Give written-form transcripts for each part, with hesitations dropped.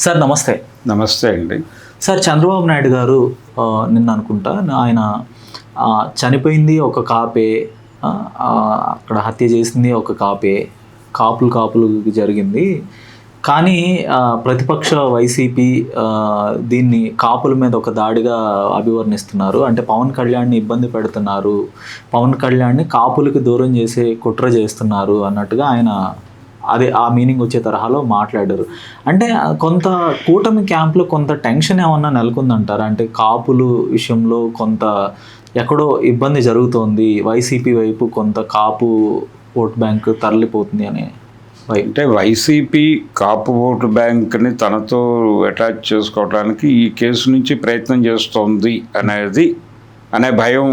Sir నమస్తే. నమస్తే అండి. సార్ చంద్రబాబు నాయుడు గారు నిన్న అనుకుంటా ఆయన చనిపోయింది ఒక కాపే, అక్కడ హత్య చేసింది ఒక కాపే, కాపులు జరిగింది. కానీ ప్రతిపక్ష వైసీపీ దీన్ని కాపుల మీద ఒక దాడిగా అభివర్ణిస్తున్నారు. అంటే పవన్ కళ్యాణ్ని ఇబ్బంది పెడుతున్నారు, పవన్ కళ్యాణ్ని కాపులకి దూరం చేసే కుట్ర చేస్తున్నారు అన్నట్టుగా ఆయన ఆ మీనింగ్ వచ్చే తరహాలో మాట్లాడారు. అంటే కొంత కూటమి క్యాంప్లో కొంత టెన్షన్ ఏమన్నా నెలకొందంటారా? అంటే కాపులు విషయంలో కొంత ఎక్కడో ఇబ్బంది జరుగుతోంది, వైసీపీ వైపు కొంత కాపు ఓట్ బ్యాంక్ తరలిపోతుంది అని. అంటే వైసీపీ కాపు ఓటు బ్యాంక్ని తనతో అటాచ్ చేసుకోవడానికి ఈ కేసు నుంచి ప్రయత్నం చేస్తోంది అనే భయం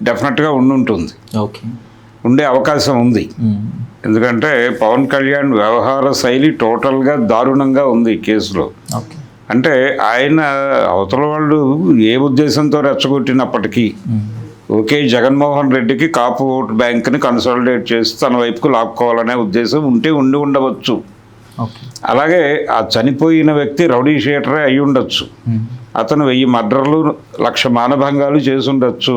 డెఫినెట్గా ఉండుంటుంది. ఓకే, ఉండే అవకాశం ఉంది. ఎందుకంటే పవన్ కళ్యాణ్ వ్యవహార శైలి టోటల్గా దారుణంగా ఉంది ఈ కేసులో. అంటే ఆయన అవతల వాళ్ళు ఏ ఉద్దేశంతో రెచ్చగొట్టినప్పటికీ ఓకే, జగన్మోహన్ రెడ్డికి కాపు ఓట్ బ్యాంక్ని కన్సాలిడేట్ చేసి తన వైపుకు లాక్కోవాలనే ఉద్దేశం ఉండి ఉండవచ్చు. అలాగే ఆ చనిపోయిన వ్యక్తి రౌడీ షీటరే అయి ఉండొచ్చు. అతను 1000 మర్డర్లు 1,00,000 మానభంగాలు చేసి ఉండొచ్చు.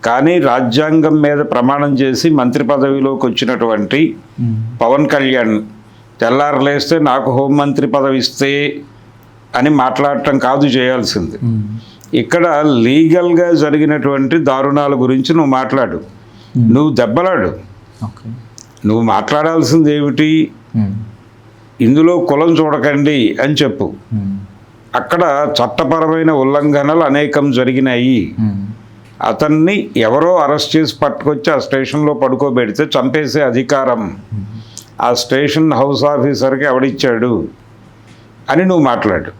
కానీ రాజ్యాంగం మీద ప్రమాణం చేసి మంత్రి పదవిలోకి వచ్చినటువంటి పవన్ కళ్యాణ్ తెల్లారలేస్తే నాకు హోంమంత్రి పదవి ఇస్తే అని మాట్లాడటం కాదు చేయాల్సింది. ఇక్కడ లీగల్గా జరిగినటువంటి దారుణాల గురించి నువ్వు మాట్లాడు, నువ్వు దెబ్బలాడు. నువ్వు మాట్లాడాల్సింది ఏమిటి? ఇందులో కులం చూడకండి అని చెప్పు. అక్కడ చట్టపరమైన ఉల్లంఘనలు అనేకం జరిగినాయి. అతన్ని ఎవరో అరెస్ట్ చేసి పట్టుకొచ్చి ఆ స్టేషన్లో పడుకోబెడితే చంపేసే అధికారం ఆ స్టేషన్ హౌస్ ఆఫీసర్కి ఎవడిచ్చాడు అని నువ్వు మాట్లాడు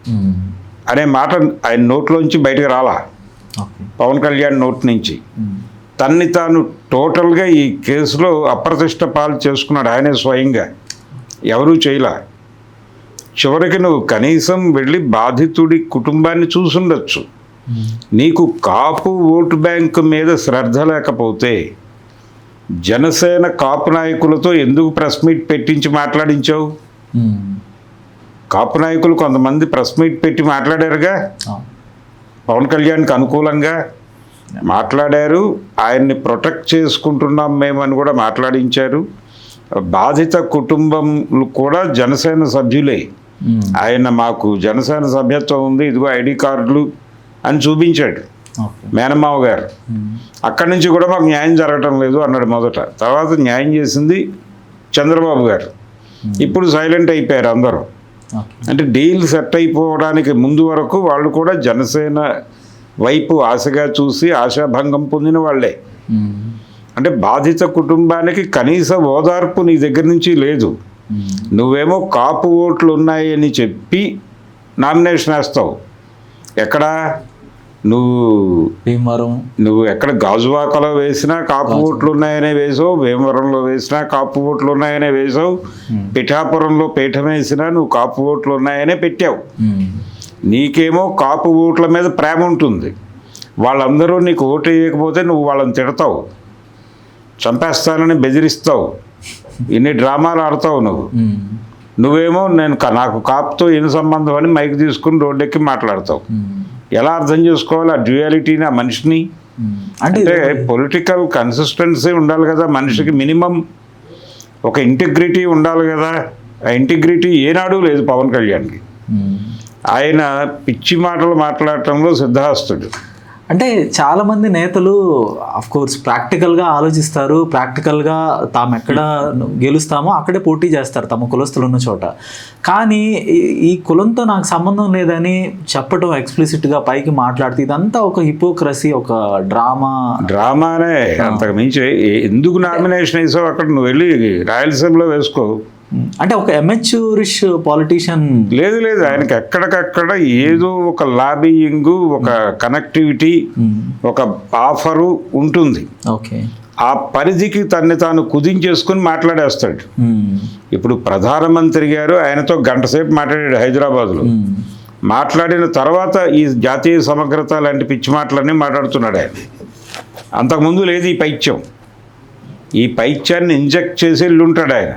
అనే మాట ఆయన నోట్లోంచి బయటకు రాలా. పవన్ కళ్యాణ్ నోట్ నుంచి తన్ని తాను టోటల్గా ఈ కేసులో అప్రతిష్ట పాలు చేసుకున్నాడు ఆయనే స్వయంగా, ఎవరూ చేయలా. చివరికి నువ్వు కనీసం వెళ్ళి బాధితుడి కుటుంబాన్ని చూసుండొచ్చు. నీకు కాపు ఓటు బ్యాంకు మీద శ్రద్ధ లేకపోతే జనసేన కాపు నాయకులతో ఎందుకు ప్రెస్ మీట్ పెట్టించి మాట్లాడించావు? కాపు నాయకులు కొంతమంది ప్రెస్ మీట్ పెట్టి మాట్లాడారుగా, పవన్ కళ్యాణ్కి అనుకూలంగా మాట్లాడారు. ఆయన్ని ప్రొటెక్ట్ చేసుకుంటున్నాం మేమని కూడా మాట్లాడించారు. బాధిత కుటుంబంలో కూడా జనసేన సభ్యులే. ఆయన మాకు జనసేన సభ్యత్వం ఉంది, ఇదిగో ఐడి కార్డులు అని చూపించాడు మేనమావ గారు. అక్కడి నుంచి కూడా మాకు న్యాయం జరగటం లేదు అన్నాడు మొదట. తర్వాత న్యాయం చేసింది చంద్రబాబు గారు. ఇప్పుడు సైలెంట్ అయిపోయారు అందరూ. అంటే డీల్ సెట్ అయిపోవడానికి ముందు వరకు వాళ్ళు కూడా జనసేన వైపు ఆశగా చూసి ఆశాభంగం పొందిన వాళ్ళే. అంటే బాధిత కుటుంబానికి కనీస ఓదార్పు నీ దగ్గర నుంచి లేదు. నువ్వేమో కాపు ఓట్లు ఉన్నాయని చెప్పి నామినేషన్ వేస్తావు. ఎక్కడ నువ్వు ఎక్కడ గాజువాకలో వేసినా కాపు ఓట్లు ఉన్నాయనే వేసావు, భీమవరంలో వేసినా కాపు ఓట్లు ఉన్నాయనే వేసావు, పిఠాపురంలో పీఠం వేసినా నువ్వు కాపు ఓట్లు ఉన్నాయనే పెట్టావు. నీకేమో కాపు ఓట్ల మీద ప్రేమ ఉంటుంది. వాళ్ళందరూ నీకు ఓటు వేయకపోతే నువ్వు వాళ్ళని తిడతావు, చంపేస్తానని బెదిరిస్తావు, ఇన్ని డ్రామాలు ఆడతావు. నువ్వేమో నాకు కాపుతో ఏం సంబంధం అని మైక్ తీసుకుని రోడ్డెక్కి మాట్లాడతావు. ఎలా అర్థం చేసుకోవాలి ఆ డ్యూయాలిటీని, ఆ మనిషిని? అంటే పొలిటికల్ కన్సిస్టెన్సీ ఉండాలి కదా మనిషికి, మినిమం ఒక ఇంటిగ్రిటీ ఉండాలి కదా. ఆ ఇంటిగ్రిటీ ఏనాడు లేదు పవన్ కళ్యాణ్కి. ఆయన పిచ్చి మాటలు మాట్లాడటంలో సిద్ధహస్తుడు. అంటే చాలామంది నేతలు అఫ్కోర్స్ ప్రాక్టికల్గా ఆలోచిస్తారు, ప్రాక్టికల్గా తాము ఎక్కడ గెలుస్తామో అక్కడే పోటీ చేస్తారు తమ కులస్తులు ఉన్న చోట. కానీ ఈ కులంతో నాకు సంబంధం లేదని చెప్పడం ఎక్స్ప్లిసిట్గా పైకి మాట్లాడితే ఇదంతా ఒక హిపోక్రసీ, ఒక డ్రామానే. అంతకు మించి ఎందుకు నామినేషన్ వేసావు? అక్కడ నువ్వు వెళ్ళి రాయలసీమలో వేసుకో. అంటే ఒక అమెచ్యూరిష్ పాలిటీషియన్ లేదు. ఆయనకి ఎక్కడికక్కడ ఏదో ఒక లాబియింగ్, ఒక కనెక్టివిటీ, ఒక ఆఫరు ఉంటుంది. ఓకే, ఆ పరిధికి తన్ని తాను కుదించేసుకుని మాట్లాడేస్తాడు. ఇప్పుడు ప్రధానమంత్రి గారు ఆయనతో గంట సేపు మాట్లాడాడు హైదరాబాద్లో. మాట్లాడిన తర్వాత ఈ జాతీయ సమగ్రత లాంటి పిచ్చి మాటలన్నీ మాట్లాడుతున్నాడు ఆయన. అంతకుముందు లేదు ఈ పైత్యం. ఈ పైత్యాన్ని ఇంజెక్ట్ చేసి వెళ్ళుంటాడు ఆయన.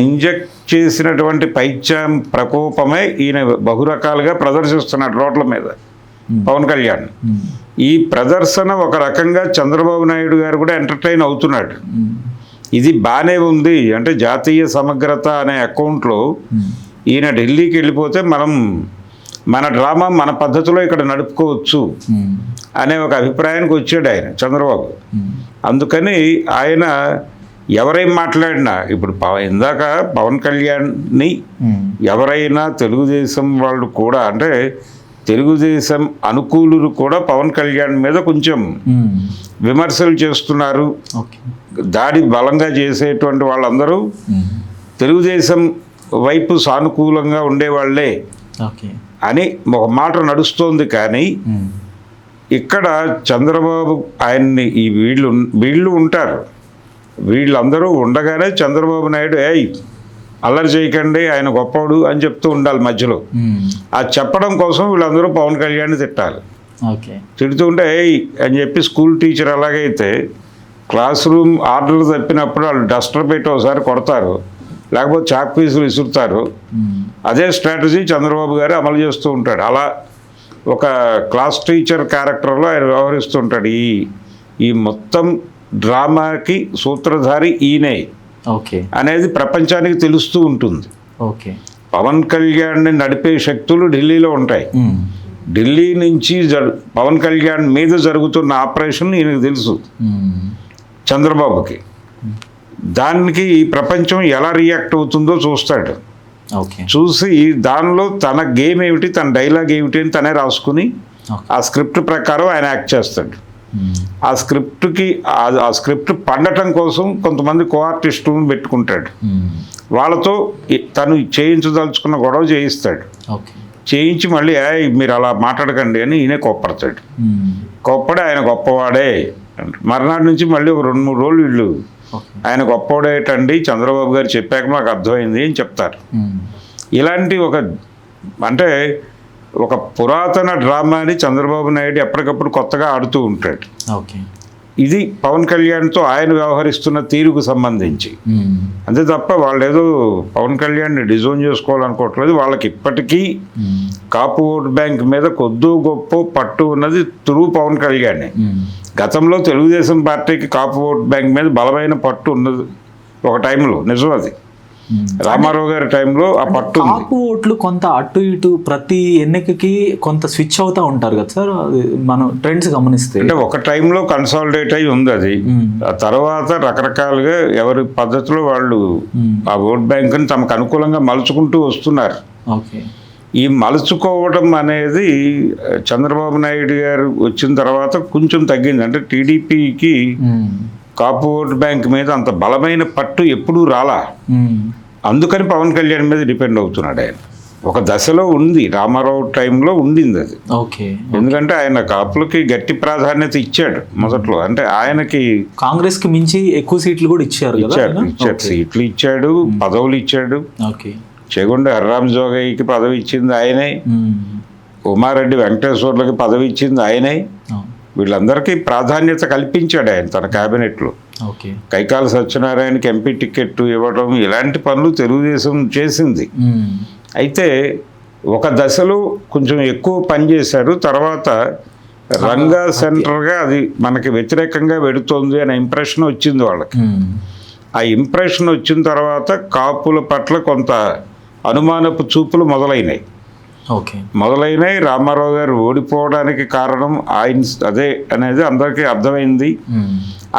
ఇంజెక్ట్ చేసినటువంటి పైత్యం ప్రకోపమే ఈయన బహురకాలుగా ప్రదర్శిస్తున్నాడు రోడ్ల మీద పవన్ కళ్యాణ్. ఈ ప్రదర్శన ఒక రకంగా చంద్రబాబు నాయుడు గారు కూడా ఎంటర్టైన్ అవుతున్నాడు. ఇది బాగానే ఉంది అంటే జాతీయ సమగ్రత అనే అకౌంట్లో ఈయన ఢిల్లీకి వెళ్ళిపోతే మనం మన డ్రామా మన పద్ధతిలో ఇక్కడ నడుపుకోవచ్చు అనే ఒక అభిప్రాయానికి వచ్చాడు ఆయన చంద్రబాబు. అందుకని ఆయన ఎవరేం మాట్లాడినా ఇప్పుడు ఇందాక పవన్ కళ్యాణ్ని ఎవరైనా తెలుగుదేశం వాళ్ళు కూడా అంటే తెలుగుదేశం అనుకూలులు కూడా పవన్ కళ్యాణ్ మీద కొంచెం విమర్శలు చేస్తున్నారు. దాడి బలంగా చేసేటువంటి వాళ్ళందరూ తెలుగుదేశం వైపు సానుకూలంగా ఉండేవాళ్లే అని ఒక మాట నడుస్తోంది. కానీ ఇక్కడ చంద్రబాబు ఆయన్ని వీళ్ళు ఉంటారు, వీళ్ళందరూ ఉండగానే చంద్రబాబు నాయుడు అల్లరి చేయకండి ఆయన గొప్పవాడు అని చెప్తూ ఉండాలి మధ్యలో. అది చెప్పడం కోసం వీళ్ళందరూ పవన్ కళ్యాణ్ని తిట్టాలి. తిడుతుంటే అని చెప్పి స్కూల్ టీచర్ ఎలాగైతే క్లాస్ రూమ్ ఆర్డర్లు తప్పినప్పుడు వాళ్ళు డస్టర్ పెట్టి ఒకసారి కొడతారు, లేకపోతే చాక్ పీసులు విసురుతారు, అదే స్ట్రాటజీ చంద్రబాబు గారు అమలు చేస్తూ ఉంటాడు. అలా ఒక క్లాస్ టీచర్ క్యారెక్టర్లో ఆయన వ్యవహరిస్తూ ఉంటాడు. ఈ మొత్తం డ్రామాకి సూత్రధారి ఈయనే అనేది ప్రపంచానికి తెలుస్తూ ఉంటుంది. పవన్ కళ్యాణ్ని నడిపే శక్తులు ఢిల్లీలో ఉంటాయి. ఢిల్లీ నుంచి పవన్ కళ్యాణ్ మీద జరుగుతున్న ఆపరేషన్ ఈయనకు తెలుసు చంద్రబాబుకి. దానికి ఈ ప్రపంచం ఎలా రియాక్ట్ అవుతుందో చూస్తాడు. చూసి దానిలో తన గేమ్ ఏమిటి, తన డైలాగ్ ఏమిటి అని తనే రాసుకుని ఆ స్క్రిప్ట్ ప్రకారం ఆయన యాక్ట్ చేస్తాడు. ఆ స్క్రిప్ట్ పండటం కోసం కొంతమంది కో-ఆర్టిస్టులను పెట్టుకుంటాడు. వాళ్ళతో తను చేయించదలుచుకున్న గొడవ చేయిస్తాడు. చేయించి మళ్ళీ మీరు అలా మాట్లాడకండి అని ఈయనే కోప్పడతాడు. కోప్పడి ఆయన గొప్పవాడే మర్నాడు నుంచి మళ్ళీ ఒక 2-3 రోజులు వీళ్ళు ఆయన గొప్పవాడేటండి చంద్రబాబు గారు చెప్పాక మాకు అర్థమైంది అని చెప్తారు. ఇలాంటి అంటే ఒక పురాతన డ్రామాని చంద్రబాబు నాయుడు ఎప్పటికప్పుడు కొత్తగా ఆడుతూ ఉంటాడు. ఇది పవన్ కళ్యాణ్తో ఆయన వ్యవహరిస్తున్న తీరుకు సంబంధించి. అంతే తప్ప వాళ్ళు ఏదో పవన్ కళ్యాణ్ని డిజోన్ చేసుకోవాలనుకోవట్లేదు. వాళ్ళకి ఇప్పటికీ కాపు ఓట్ బ్యాంక్ మీద కొద్దో గొప్ప పట్టు ఉన్నది త్రూ పవన్ కళ్యాణ్. గతంలో తెలుగుదేశం పార్టీకి కాపు ఓట్ బ్యాంక్ మీద బలమైన పట్టు ఉన్నది ఒక టైంలో, నిజం అది. రామారావు గారి టైంలో ఆ పట్టు కాపు ఓట్లు కొంత అటు ఇటు ప్రతి ఎన్నికకి కొంత స్విచ్ అవుతా ఉంటారు కదా సార్, అది మనం ట్రెండ్స్ గమనిస్తే. అంటే ఒక టైంలో కన్సాలిడేట్ అయి ఉంది అది. ఆ తర్వాత రకరకాలుగా ఎవరి పద్ధతిలో వాళ్ళు ఆ ఓట్ బ్యాంకుని తమకు అనుకూలంగా మలుచుకుంటూ వస్తున్నారు. ఈ మలుచుకోవడం అనేది చంద్రబాబు నాయుడు గారు వచ్చిన తర్వాత కొంచెం తగ్గింది. అంటే టీడీపీకి కాపు ఓట్ బ్యాంక్ మీద అంత బలమైన పట్టు ఎప్పుడూ రాలా. అందుకని పవన్ కళ్యాణ్ మీద డిపెండ్ అవుతున్నాడు ఆయన. ఒక దశలో ఉంది, రామారావు టైంలో ఉండింది అది. ఎందుకంటే ఆయన కాపులకి గట్టి ప్రాధాన్యత ఇచ్చాడు మొదట్లో. అంటే ఆయనకి కాంగ్రెస్ కి మించి ఎక్కువ సీట్లు కూడా ఇచ్చారు. సీట్లు ఇచ్చాడు, పదవులు ఇచ్చాడు. చేగొండ హర్రామ్ జోగయ్యకి పదవి ఇచ్చింది ఆయనే, ఉమారెడ్డి వెంకటేశ్వర్లకి పదవి ఇచ్చింది ఆయనే. వీళ్ళందరికీ ప్రాధాన్యత కల్పించాడు ఆయన తన క్యాబినెట్లో. కైకాల సత్యనారాయణకి ఎంపీ టికెట్ ఇవ్వడం, ఇలాంటి పనులు తెలుగుదేశం చేసింది. అయితే ఒక దశలో కొంచెం ఎక్కువ పనిచేశారు. తర్వాత రంగా సెంటర్గా అది మనకి వ్యతిరేకంగా వెడుతోంది అనే ఇంప్రెషన్ వచ్చింది వాళ్ళకి. ఆ ఇంప్రెషన్ వచ్చిన తర్వాత కాపుల పట్ల కొంత అనుమానపు చూపులు మొదలైనాయి. రామారావు గారు ఓడిపోవడానికి కారణం ఆయన అదే అనేది అందరికీ అర్థమైంది.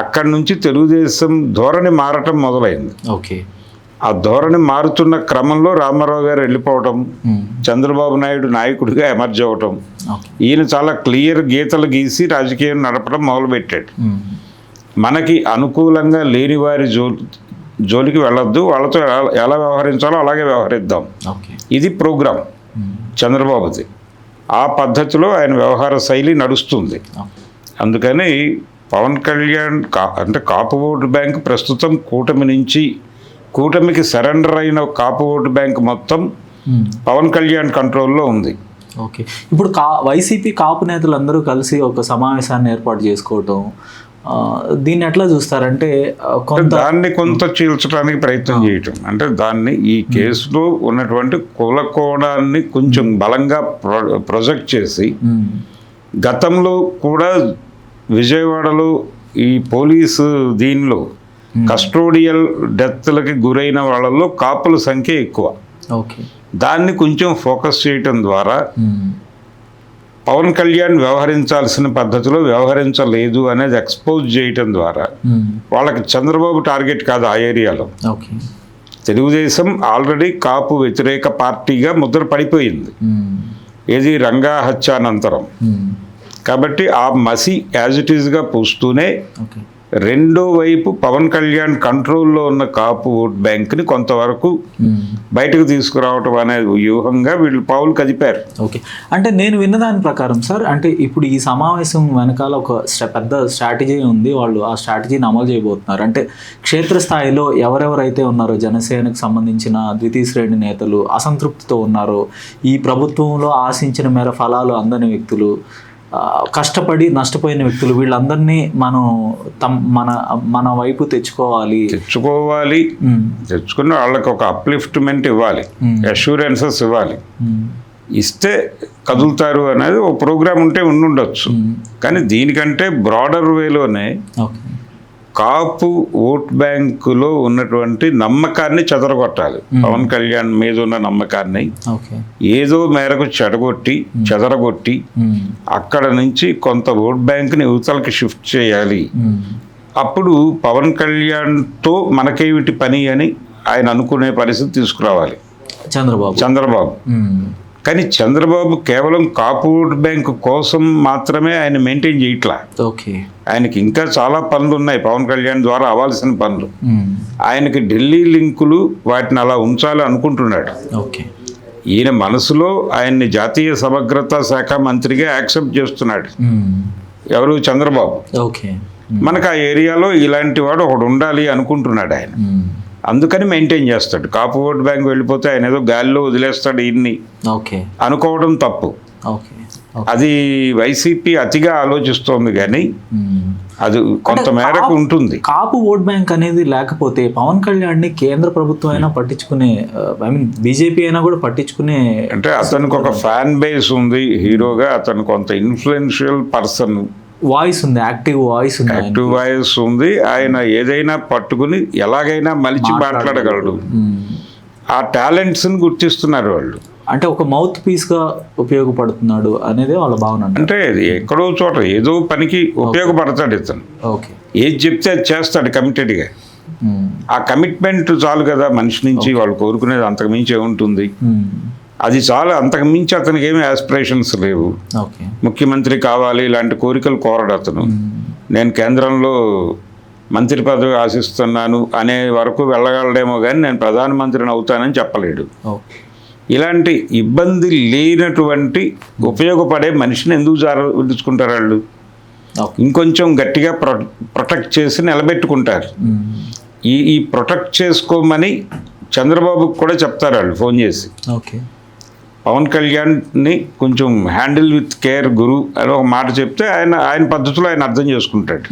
అక్కడి నుంచి తెలుగుదేశం ధోరణి మారటం మొదలైంది. ఆ ధోరణి మారుతున్న క్రమంలో రామారావు గారు వెళ్ళిపోవటం, చంద్రబాబు నాయుడు నాయకుడిగా ఎమర్జ్ అవ్వటం, ఈయన చాలా క్లియర్ గీతలు గీసి రాజకీయం నడపడం మొదలుపెట్టాడు. మనకి అనుకూలంగా లేని వారి జోలికి వెళ్ళొద్దు, వాళ్ళతో ఎలా వ్యవహరించాలో అలాగే వ్యవహరిద్దాం, ఇది ప్రోగ్రాం చంద్రబాబుది. ఆ పద్ధతిలో ఆయన వ్యవహార శైలి నడుస్తుంది. అందుకని పవన్ కళ్యాణ్ అంటే కాపు ఓటు బ్యాంక్ ప్రస్తుతం కూటమికి సరెండర్ అయిన కాపు ఓటు బ్యాంక్ మొత్తం పవన్ కళ్యాణ్ కంట్రోల్లో ఉంది. ఇప్పుడు వైసీపీ కాపు నేతలందరూ కలిసి ఒక సమావేశాన్ని ఏర్పాటు చేసుకోవటం, దీన్ని ఎట్లా చూస్తారంటే కొంత దాన్ని కొంత చీల్చడానికి ప్రయత్నం చేయటం, అంటే దాన్ని ఈ కేసులో ఉన్నటువంటి కులకోణాన్ని కొంచెం బలంగా ప్రొజెక్ట్ చేసి, గతంలో కూడా విజయవాడలో ఈ పోలీసు దీనిలో కస్టోడియల్ డెత్లకి గురైన వాళ్ళలో కాపుల సంఖ్య ఎక్కువ. ఓకే, దాన్ని కొంచెం ఫోకస్ చేయటం ద్వారా పవన్ కళ్యాణ్ వ్యవహరించాల్సిన పద్ధతిలో వ్యవహరించలేదు అనేది ఎక్స్పోజ్ చేయటం ద్వారా వాళ్ళకి చంద్రబాబు టార్గెట్ కాదు ఆ ఏరియాలో. ఓకే, తెలుగుదేశం ఆల్రెడీ కాపు వ్యతిరేక పార్టీగా ముద్ర పడిపోయింది ఏది రంగా హత్యానంతరం. కాబట్టి ఆ మసి యాజ్ ఇట్ ఈస్గా పూస్తూనే ఓకే, రెండో వైపు పవన్ కళ్యాణ్ కంట్రోల్లో ఉన్న కాపు ఓట్ బ్యాంక్ని కొంతవరకు బయటకు తీసుకురావటం అనేది వ్యూహంగా వీళ్ళు పావులు కదిపారు. ఓకే, అంటే నేను విన్నదాని ప్రకారం సార్, అంటే ఇప్పుడు ఈ సమావేశం వెనకాల ఒక పెద్ద స్ట్రాటజీ ఉంది. వాళ్ళు ఆ స్ట్రాటజీని అమలు చేయబోతున్నారు. అంటే క్షేత్రస్థాయిలో ఎవరెవరైతే ఉన్నారో జనసేనకు సంబంధించిన ద్వితీయ శ్రేణి నేతలు అసంతృప్తితో ఉన్నారో, ఈ ప్రభుత్వంలో ఆశించిన మేర ఫలాలు అందని వ్యక్తులు, కష్టపడి నష్టపోయిన వ్యక్తులు, వీళ్ళందరినీ మనం మన వైపు తెచ్చుకోవాలి. తెచ్చుకుని వాళ్ళకి ఒక అప్లిఫ్ట్మెంట్ ఇవ్వాలి, అష్యూరెన్సెస్ ఇవ్వాలి. ఇస్తే కదులుతారు అనేది ఒక ప్రోగ్రామ్ ఉంటే ఉండుండొచ్చు. కానీ దీనికంటే బ్రాడర్ వేలోనే కాపు ఓట్ బ్యాంకులో ఉన్నటువంటి నమ్మకాన్ని చెదరగొట్టాలి. పవన్ కళ్యాణ్ మీద ఉన్న నమ్మకాన్ని ఏదో మేరకు చెదరగొట్టి అక్కడ నుంచి కొంత ఓట్ బ్యాంక్ని యువతలకి షిఫ్ట్ చేయాలి. అప్పుడు పవన్ కళ్యాణ్తో మనకేమిటి పని అని ఆయన అనుకునే పరిస్థితి తీసుకురావాలి చంద్రబాబు. కానీ చంద్రబాబు కేవలం కాపు ఓట్ బ్యాంక్ కోసం మాత్రమే ఆయన మెయింటైన్ చేయట్లా. ఆయనకి ఇంకా చాలా పనులు ఉన్నాయి, పవన్ కళ్యాణ్ ద్వారా అవ్వాల్సిన పనులు. ఆయనకి ఢిల్లీ లింకులు వాటిని అలా ఉంచాలి అనుకుంటున్నాడు. ఈయన మనసులో ఆయన్ని జాతీయ సమగ్రత శాఖ మంత్రిగా యాక్సెప్ట్ చేస్తున్నాడు ఎవరు, చంద్రబాబు. మనకు ఆ ఏరియాలో ఇలాంటి వాడు ఒకడు ఉండాలి అనుకుంటున్నాడు ఆయన. అందుకని మెయింటైన్ చేస్తాడు. కాపు ఓట్ బ్యాంక్ వెళ్ళిపోతే ఆయన ఏదో గాలిలో వదిలేస్తాడు ఇన్ని అనుకోవడం తప్పు. అది వైసీపీ అతిగా ఆలోచిస్తోంది, కానీ అది కొంత మేరకు ఉంటుంది. కాపు ఓట్ బ్యాంక్ అనేది లేకపోతే పవన్ కళ్యాణ్ ని కేంద్ర ప్రభుత్వం అయినా పట్టించుకునే, ఐ మీన్ బీజేపీ అయినా కూడా పట్టించుకునే, అంటే అతనికి ఒక ఫ్యాన్ బేస్ ఉంది హీరోగా, అతను కొంత ఇన్ఫ్లుయెన్షియల్ పర్సన్, వాయిస్ ఉంది, యాక్టివ్ వాయిస్ ఉంది. ఆయన ఏదైనా పట్టుకుని ఎలాగైనా మలిచి మాట్లాడగలడు. ఆ టాలెంట్స్ని గుర్తిస్తున్నారు వాళ్ళు. అంటే ఒక మౌత్ పీస్గా ఉపయోగపడుతున్నాడు అనేది వాళ్ళ భావన. అంటే ఎక్కడో చోట ఏదో పనికి ఉపయోగపడతాడు ఇతను. ఏది చెప్తే అది చేస్తాడు కమిటెడ్గా. ఆ కమిట్మెంట్ చాలు కదా మనిషి నుంచి. వాళ్ళు కోరుకునేది అంతకుమించి ఏముంటుంది, అది చాలా. అంతకుమించి అతనికి ఏమి ఆస్పిరేషన్స్ లేవు. ముఖ్యమంత్రి కావాలి ఇలాంటి కోరికలు కోరడు అతను. నేను కేంద్రంలో మంత్రి పదవి ఆశిస్తున్నాను అనే వరకు వెళ్ళగలడేమో కానీ నేను ప్రధానమంత్రిని అవుతానని చెప్పలేడు. ఇలాంటి ఇబ్బంది లేనటువంటి ఉపయోగపడే మనిషిని ఎందుకు జారుకుంటారు వాళ్ళు? ఇంకొంచెం గట్టిగా ప్రొటెక్ట్ చేసి నిలబెట్టుకుంటారు. ఈ ప్రొటెక్ట్ చేసుకోమని చంద్రబాబుకి కూడా చెప్తారు వాళ్ళు ఫోన్ చేసి. పవన్ కళ్యాణ్ని కొంచెం హ్యాండిల్ విత్ కేర్ గురు అని ఒక మాట చెప్తే ఆయన పద్ధతిలో ఆయన అర్థం చేసుకుంటాడు.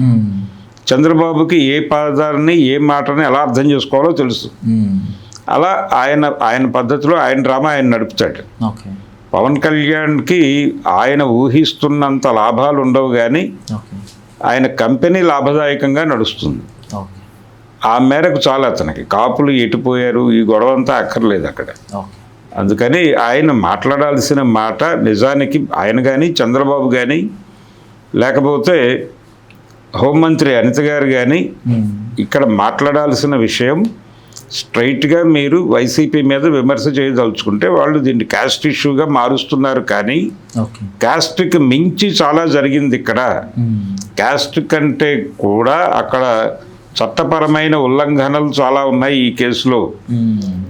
చంద్రబాబుకి ఏ పదాన్ని ఏ మాటని ఎలా అర్థం చేసుకోవాలో తెలుసు. అలా ఆయన పద్ధతిలో ఆయన డ్రామా ఆయన నడుపుతాడు. పవన్ కళ్యాణ్కి ఆయన ఊహిస్తున్నంత లాభాలు ఉండవు, కానీ ఆయన కంపెనీ లాభదాయకంగా నడుస్తుంది. ఆ మేరకు చాలా అతనికి కాపులు ఎటుపోయారు ఈ గొడవ అంతా అక్కర్లేదు అక్కడ. అందుకని ఆయన మాట్లాడాల్సిన మాట నిజానికి ఆయన కానీ చంద్రబాబు కానీ లేకపోతే హోంమంత్రి అనిత గారు కానీ ఇక్కడ మాట్లాడాల్సిన విషయం స్ట్రైట్గా మీరు వైసీపీ మీద విమర్శ చేయదలుచుకుంటే వాళ్ళు దీన్ని క్యాస్ట్ ఇష్యూగా మారుస్తున్నారు. కానీ క్యాస్ట్కి మించి చాలా జరిగింది ఇక్కడ. క్యాస్ట్ కంటే కూడా అక్కడ చట్టపరమైన ఉల్లంఘనలు చాలా ఉన్నాయి ఈ కేసులో.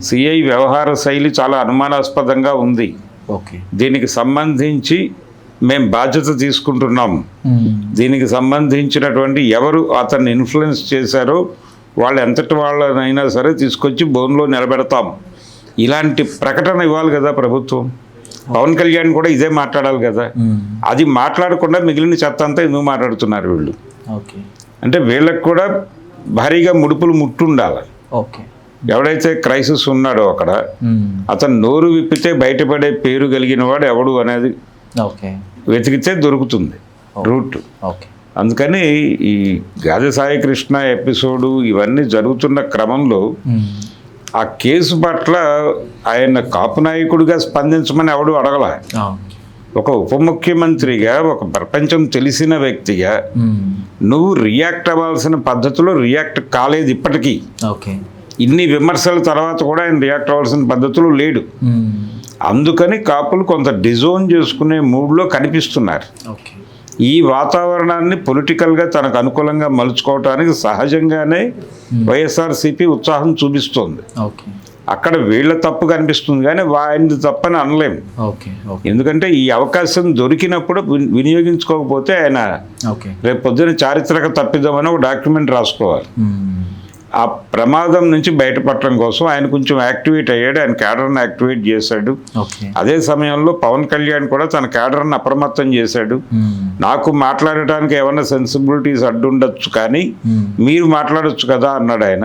సిఐ వ్యవహార శైలి చాలా అనుమానాస్పదంగా ఉంది. దీనికి సంబంధించి మేము బాధ్యత తీసుకుంటున్నాం. దీనికి సంబంధించినటువంటి ఎవరు అతన్ని ఇన్ఫ్లుయెన్స్ చేశారో వాళ్ళు ఎంతటి వాళ్ళనైనా సరే తీసుకొచ్చి బోన్లో నిలబెడతాం. ఇలాంటి ప్రకటన ఇవ్వాలి కదా ప్రభుత్వం. పవన్ కళ్యాణ్ కూడా ఇదే మాట్లాడాలి కదా. అది మాట్లాడకుండా మిగిలిన చెత్త అంతా ఎందుకు మాట్లాడుతున్నారు వీళ్ళు అంటే వీళ్ళకి కూడా భారీగా ముడుపులు ముట్టుండాలి. ఓకే. ఎవడైతే క్రైసిస్ ఉన్నాడో అక్కడ అతను నోరు విప్పితే బయటపడే పేరు కలిగిన వాడు ఎవడు అనేది ఓకే వెతికితే దొరుకుతుంది రూట్. ఓకే. అందుకని ఈ గాదె సాయి కృష్ణ ఎపిసోడు ఇవన్నీ జరుగుతున్న క్రమంలో ఆ కేసు పట్ల ఆయన కాపు నాయకుడిగా స్పందించమని ఎవడు అడగల. ఒక ఉప ముఖ్యమంత్రిగా, ఒక ప్రపంచం తెలిసిన వ్యక్తిగా నువ్వు రియాక్ట్ అవ్వాల్సిన పద్ధతిలో రియాక్ట్ కాలేదు ఇప్పటికీ. ఓకే. ఇన్ని విమర్శల తర్వాత కూడా ఆయన రియాక్ట్ అవ్వాల్సిన పద్ధతిలో లేడు. అందుకని కాపులు కొంత డిజోన్ చేసుకునే మూడ్లో కనిపిస్తున్నారు. ఓకే. ఈ వాతావరణాన్ని పొలిటికల్గా తనకు అనుకూలంగా మలుచుకోవటానికి సహజంగానే వైఎస్ఆర్సీపీ ఉత్సాహం చూపిస్తోంది. ఓకే. అక్కడ వీళ్ళ తప్పు కనిపిస్తుంది కానీ ఆయనది తప్పని అనలేము. ఓకే. ఎందుకంటే ఈ అవకాశం దొరికినప్పుడు వినియోగించుకోకపోతే ఆయన రేపు పొద్దున చారిత్రక తప్పిద్దామని ఒక డాక్యుమెంట్ రాసుకోవాలి. ఆ ప్రమాదం నుంచి బయటపడటం కోసం ఆయన కొంచెం యాక్టివేట్ అయ్యాడు. ఆయన క్యాడర్ని యాక్టివేట్ చేశాడు. అదే సమయంలో పవన్ కళ్యాణ్ కూడా తన క్యాడర్ని అప్రమత్తం చేశాడు. నాకు మాట్లాడటానికి ఏమన్నా సెన్సిబిలిటీస్ అడ్డుండొచ్చు కానీ మీరు మాట్లాడొచ్చు కదా అన్నాడు ఆయన.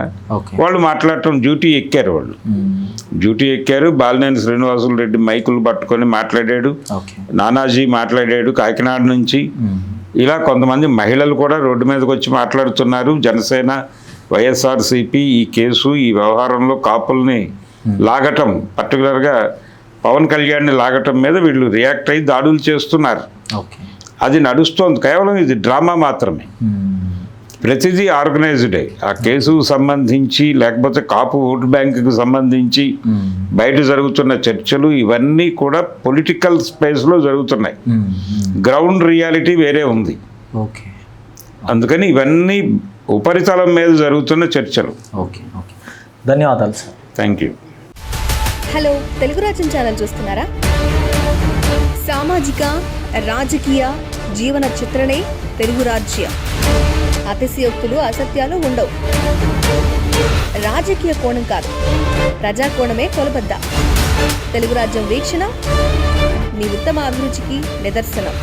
వాళ్ళు మాట్లాడటం డ్యూటీ ఎక్కారు. బాలినేని శ్రీనివాసులు రెడ్డి మైకులు పట్టుకొని మాట్లాడాడు. నానాజీ మాట్లాడాడు కాకినాడ నుంచి. ఇలా కొంతమంది మహిళలు కూడా రోడ్డు మీదకి వచ్చి మాట్లాడుతున్నారు. జనసేన, వైఎస్ఆర్సీపీ ఈ కేసు, ఈ వ్యవహారంలో కాపుల్ని లాగటం, పర్టికులర్గా పవన్ కళ్యాణ్ని లాగటం మీద వీళ్ళు రియాక్ట్ అయ్యి దాడులు చేస్తున్నారు. అది నడుస్తోంది. కేవలం ఇది డ్రామా మాత్రమే. ప్రతిదీ ఆర్గనైజ్డే. ఆ కేసుకు సంబంధించి లేకపోతే కాపు ఓటు బ్యాంకుకు సంబంధించి బయట జరుగుతున్న చర్చలు ఇవన్నీ కూడా పొలిటికల్ స్పేస్లో జరుగుతున్నాయి. గ్రౌండ్ రియాలిటీ వేరే ఉంది. అందుకని ఇవన్నీ ఉపరితలం మీద జరుగుతున్న చర్చలు. ధన్యవాదాలు sir. Thank you. Hello, Telugu రాజ్యం ఛానల్ చూస్తున్నారా? సామాజిక, రాజకీయ, జీవన చిత్రణే తెలుగు రాజ్యం. అతిశయోక్తులు, అసత్యాలు ఉండవు. రాజకీయ కోణం కాదు, ప్రజా కోణమే కొలబద్ద. తెలుగు రాజ్యం వీక్షణ మీ ఉత్తమ అభిరుచికి నిదర్శనం.